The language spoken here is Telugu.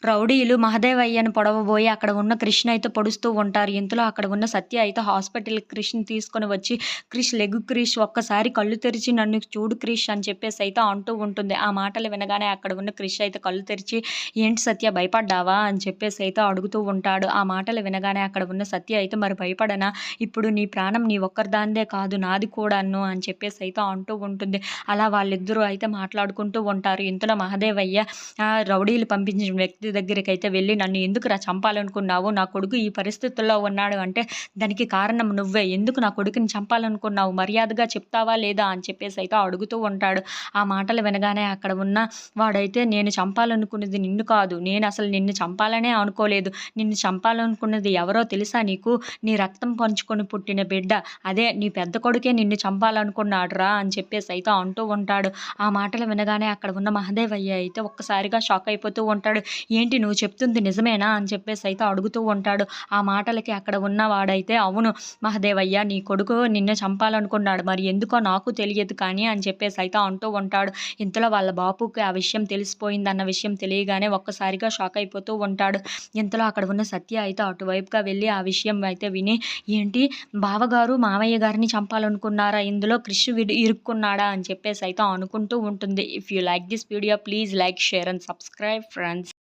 రౌడీలు మహదేవయ్యను పొడవబోయి అక్కడ ఉన్న క్రిష్‌ని అయితే పొడుస్తూ ఉంటారు. ఇంతలో అక్కడ ఉన్న సత్య అయితే హాస్పిటల్‌కి క్రిష్‌ని తీసుకొని వచ్చి, "క్రిష్ లెగు క్రిష్, ఒక్కసారి కళ్ళు తెరిచి నన్ను చూడు క్రిష్" అని చెప్పేసి అయితే అంటూ ఉంటుంది. ఆ మాటలు వినగానే అక్కడ ఉన్న క్రిష్ అయితే కళ్ళు తెరిచి, "ఏంటి సత్య భయపడ్డావా?" అని చెప్పేసి అయితే అడుగుతూ ఉంటాడు. ఆ మాటలు వినగానే అక్కడ ఉన్న సత్య అయితే, "మరి భయపడనా? ఇప్పుడు నీ ప్రాణం నీ ఒక్కరిదానిదే కాదు నాది కూడాను" అని చెప్పేసి అయితే అంటూ ఉంటుంది. అలా వాళ్ళిద్దరూ అయితే మాట్లాడుకుంటూ ఉంటారు. ఇంతలో మహదేవయ్య రౌడీలు పంపించిన వ్యక్తి దగ్గరికైతే వెళ్ళి, "నన్ను ఎందుకురా చంపాలనుకున్నావు? నా కొడుకు ఈ పరిస్థితుల్లో ఉన్నాడు అంటే దానికి కారణం నువ్వే. ఎందుకు నా కొడుకుని చంపాలనుకున్నావు? మర్యాదగా చెప్తావా లేదా?" అని చెప్పేసి అయితే అడుగుతూ ఉంటాడు. ఆ మాటలు వినగానే అక్కడ ఉన్న వాడైతే, "నేను చంపాలనుకున్నది నిన్ను కాదు. నేనసలు నిన్ను చంపాలనే అనుకోలేదు. నిన్ను చంపాలనుకున్నది ఎవరో తెలుసా నీకు? నీ రక్తం పంచుకొని పుట్టిన బిడ్డ. అదే నీ పెద్ద కొడుకే నిన్ను చంపాలనుకున్నాడురా" అని చెప్పేసి అయితే అంటూ ఉంటాడు. ఆ మాటలు వినగానే అక్కడ ఉన్న మహదేవయ్య అయితే ఒక్కసారిగా షాక్ అయిపోతూ ఉంటాడు. "ఏంటి నువ్వు చెప్తుంది నిజమేనా?" అని చెప్పేసి అయితే అడుగుతూ ఉంటాడు. ఆ మాటలకి అక్కడ ఉన్నవాడైతే, "అవును మహదేవయ్య, నీ కొడుకు నిన్ను చంపాలనుకున్నాడు. మరి ఎందుకో నాకు తెలియదు కానీ" అని చెప్పేసి అయితే అంటూ ఉంటాడు. ఇంతలో వాళ్ళ బాపుకి ఆ విషయం తెలిసిపోయిందన్న విషయం తెలియగానే ఒక్కసారిగా షాక్ అయిపోతూ ఉంటాడు. ఇంతలో అక్కడ ఉన్న సత్య అయితే అటువైపుగా వెళ్ళి ఆ విషయం అయితే విని, "ఏంటి బావగారు మామయ్య గారిని చంపాలనుకున్నారా? ఇందులో క్రిష్ ఇరుక్కున్నాడా?" అని చెప్పేసి అయితే అనుకుంటూ ఉంటుంది. If you like this video please like, share and subscribe friends.